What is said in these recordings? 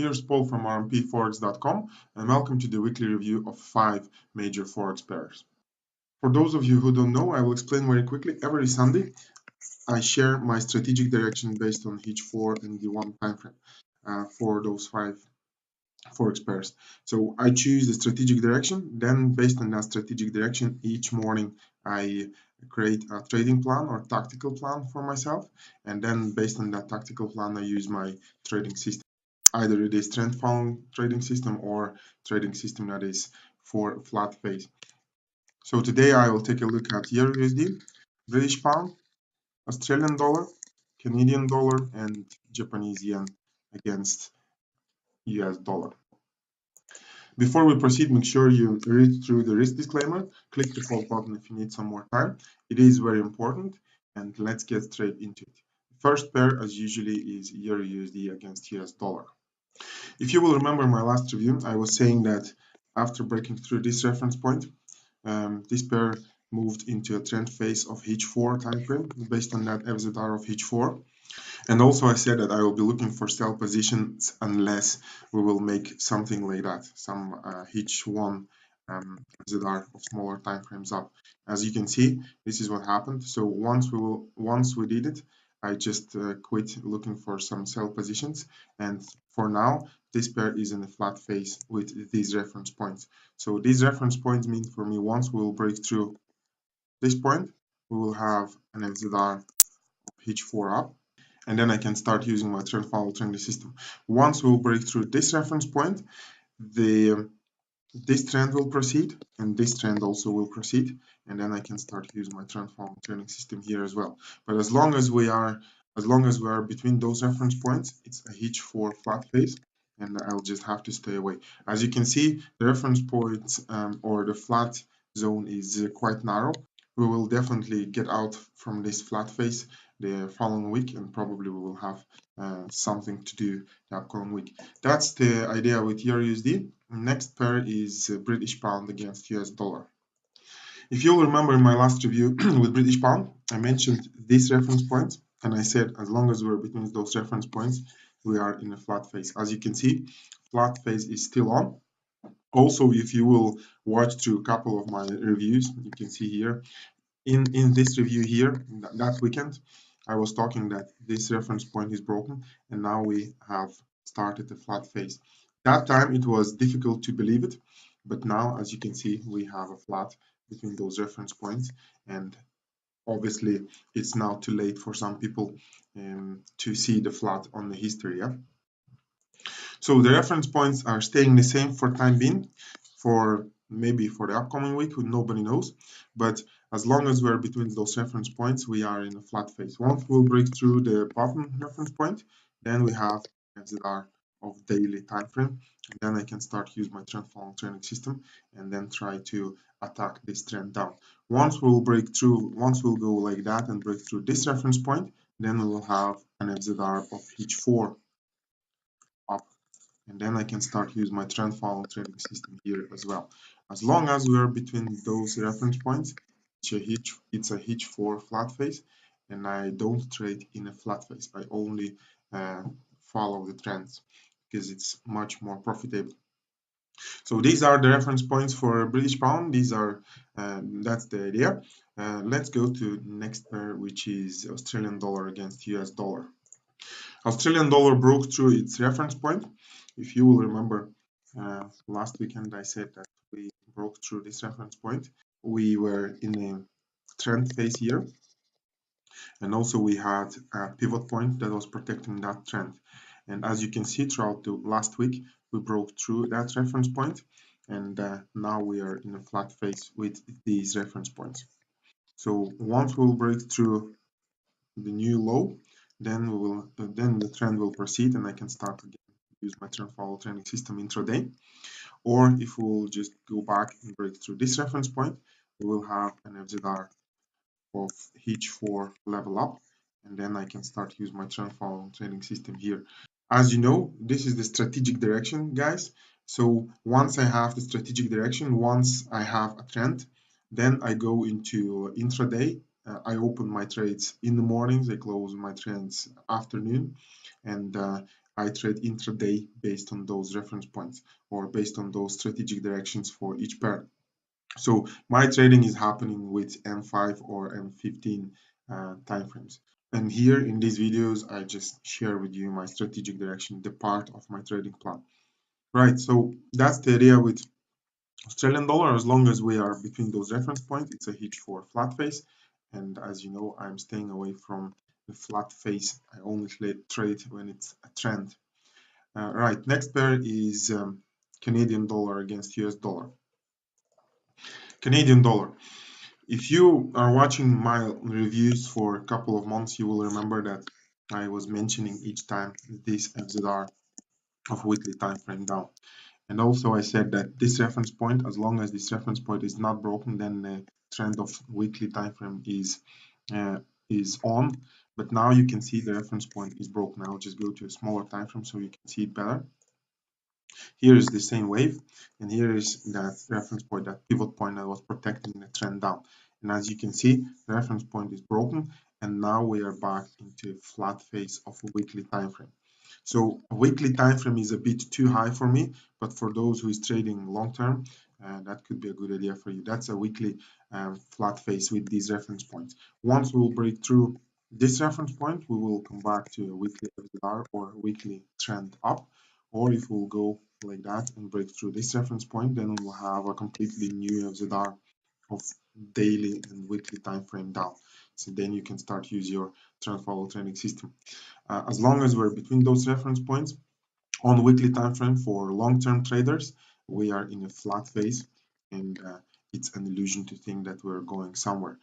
Here's Paul from rmpforex.com and welcome to the weekly review of 5 major forex pairs. For those of you who don't know, I will explain very quickly. Every Sunday, I share my strategic direction based on each 4 and the 1 time frame for those 5 forex pairs. So I choose the strategic direction, then based on that strategic direction, each morning I create a trading plan or tactical plan for myself, and then based on that tactical plan, I use my trading system. Either it is trend following trading system or trading system that is for flat phase. So today I will take a look at EURUSD, British pound, Australian dollar, Canadian dollar, and Japanese yen against US dollar. Before we proceed, make sure you read through the risk disclaimer. Click the pause button if you need some more time. It is very important, and let's get straight into it. First pair, as usually, is EURUSD against US dollar. If you will remember my last review, I was saying that after breaking through this reference point, this pair moved into a trend phase of H4 time frame based on that FZR of H4. And also I said that I will be looking for sell positions unless we will make something like that, some H1 FZR of smaller time frames up. As you can see, this is what happened. So once we did it, I just quit looking for some sell positions, and for now this pair is in a flat phase with these reference points. So these reference points mean for me, once we will break through this point, we will have an FZR of H4 up, and then I can start using my trend follow trending system. Once we will break through this reference point, this trend will proceed, and this trend also will proceed, and then I can start using my trend follow trending system here as well. But as long as we are between those reference points, it's a H4 flat phase, and I'll just have to stay away. As you can see, the reference point or the flat zone is quite narrow. We will definitely get out from this flat phase the following week, and probably we will have something to do the upcoming week. That's the idea with EURUSD. Next pair is British pound against US dollar. If you'll remember in my last review with British pound, I mentioned this reference point, and I said as long as we're between those reference points, we are in a flat phase. As you can see, flat phase is still on. Also, if you will watch through a couple of my reviews, you can see here, in this review here, that weekend, I was talking that this reference point is broken, and now we have started the flat phase. That time it was difficult to believe it, but now, as you can see, we have a flat between those reference points, and obviously it's now too late for some people to see the flat on the history. Yeah? So the reference points are staying the same for time being, for maybe for the upcoming week, nobody knows, but as long as we're between those reference points, we are in a flat phase. Once we'll break through the bottom reference point, then we have FZR of daily time frame, and then I can start use my trend following trending system and then try to attack this trend down. Once we'll go like that and break through this reference point, then we will have an FZR of H4 up, and then I can start use my trend following trading system here as well. As long as we are between those reference points, it's a H4 flat phase, and I don't trade in a flat phase. I only follow the trends because it's much more profitable. So these are the reference points for British pound. These are that's the idea. Let's go to next pair, which is Australian dollar against US dollar. Australian dollar broke through its reference point. If you will remember, last weekend I said that we broke through this reference point. We were in a trend phase here, and also we had a pivot point that was protecting that trend. And as you can see, throughout the last week, we broke through that reference point, and now we are in a flat phase with these reference points. So once we'll break through the new low, then the trend will proceed, and I can start again use my trend follow trending system intraday. Or if we'll just go back and break through this reference point, we will have an FZR of H4 level up, and then I can start use my trend follow trending system here. As you know, this is the strategic direction, guys. So once I have the strategic direction, once I have a trend, then I go into intraday. I open my trades in the mornings, I close my trades afternoon, and I trade intraday based on those reference points or based on those strategic directions for each pair. So my trading is happening with M5 or M15 timeframes. And here in these videos, I just share with you my strategic direction, the part of my trading plan. Right, so that's the idea with Australian dollar. As long as we are between those reference points, it's a hedge for flat face. And as you know, I'm staying away from the flat face. I only trade when it's a trend. Right, next pair is Canadian dollar against US dollar. Canadian dollar. If you are watching my reviews for a couple of months, you will remember that I was mentioning each time this FZR of weekly time frame down. And also I said that this reference point, as long as this reference point is not broken, then the trend of weekly time frame is on. But now you can see the reference point is broken. I'll just go to a smaller time frame so you can see it better. Here is the same wave, and here is that reference point, that pivot point that was protecting the trend down. And as you can see, the reference point is broken, and now we are back into a flat face of a weekly time frame. So a weekly time frame is a bit too high for me, but for those who is trading long term, that could be a good idea for you. That's a weekly flat face with these reference points. Once we will break through this reference point, we will come back to a weekly FZR or weekly trend up. Or if we'll go like that and break through this reference point, then we'll have a completely new FZR of daily and weekly time frame down. So then you can start use your trend follow trading system. As long as we're between those reference points on weekly time frame for long-term traders, we are in a flat phase, and it's an illusion to think that we're going somewhere.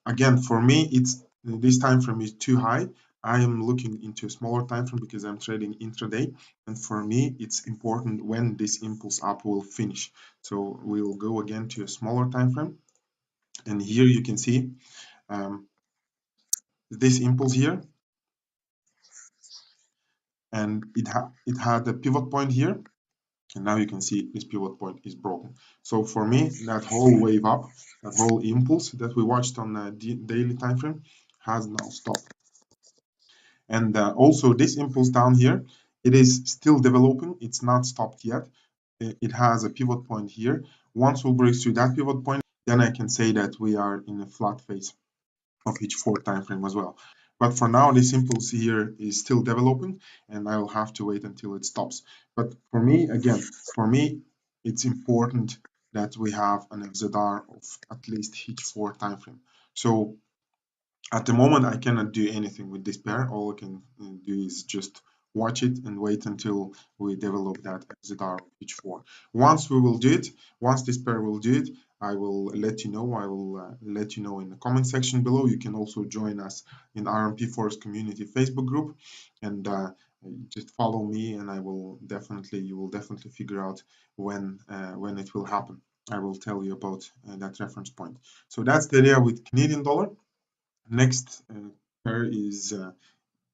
Again, for me, it's this time frame is too high. I am looking into a smaller time frame because I'm trading intraday, and for me, it's important when this impulse up will finish. So we'll go again to a smaller time frame, and here you can see this impulse here, and it had a pivot point here, and now you can see this pivot point is broken. So for me, that whole wave up, that whole impulse that we watched on the daily time frame has now stopped. And also this impulse down here, it is still developing. It's not stopped yet. It has a pivot point here. Once we break through that pivot point, then I can say that we are in a flat phase of each 4 time frame as well. But for now, this impulse here is still developing, and I will have to wait until it stops. But for me, again, it's important that we have an FZR of at least each 4 time frame. So at the moment, I cannot do anything with this pair. All I can do is just watch it and wait until we develop that FZR each 4. Once we will do it, once this pair will do it, I will let you know. I will let you know in the comment section below. You can also join us in RMP Forex Community Facebook group, and just follow me, and you will definitely figure out when it will happen. I will tell you about that reference point. So that's the idea with Canadian dollar. Next pair is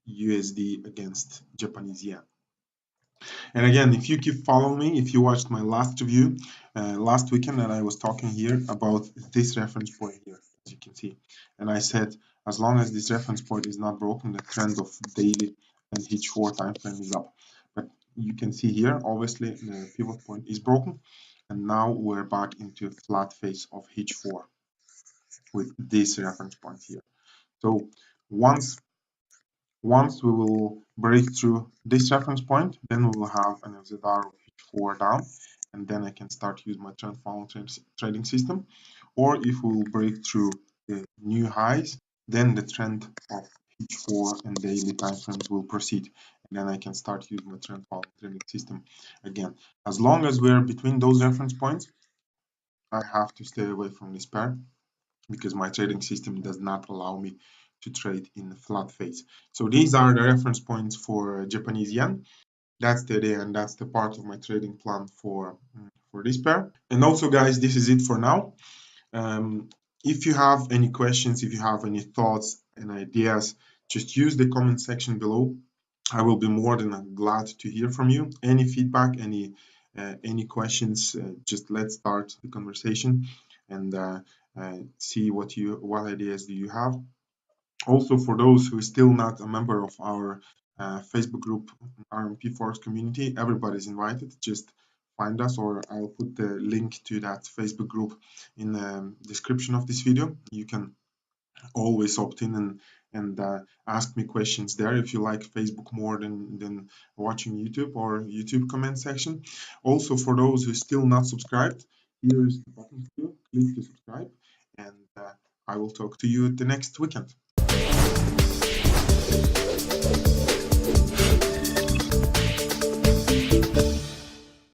USD against Japanese yen. And again, if you keep following me, if you watched my last review last weekend, and I was talking here about this reference point here, as you can see. And I said, as long as this reference point is not broken, the trend of daily and each 4 time frame is up. But you can see here, obviously, the pivot point is broken. And now we're back into a flat face of each 4 with this reference point here. So once we will break through this reference point, then we will have an FZR of each 4 down, and then I can start use my trend follow trading system. Or if we will break through the new highs, then the trend of each 4 and daily time frames will proceed, and then I can start using my trend follow trading system again. As long as we're between those reference points, I have to stay away from this pair, because my trading system does not allow me to trade in the flat phase. So these are the reference points for Japanese yen. That's the idea, and that's the part of my trading plan for this pair. And also, guys, this is it for now. If you have any questions, if you have any thoughts and ideas, just use the comment section below. I will be more than glad to hear from you. Any feedback, any questions, just let's start the conversation and see what ideas do you have. Also, for those who are still not a member of our Facebook group, RMP Forex community. Everybody's invited. Just find us, or I'll put the link to that Facebook group in the description of this video. You can always opt in and ask me questions there if you like Facebook more than watching YouTube or YouTube comment section. Also, for those who are still not subscribed, here is the button for you. Click to subscribe, and I will talk to you at the next weekend.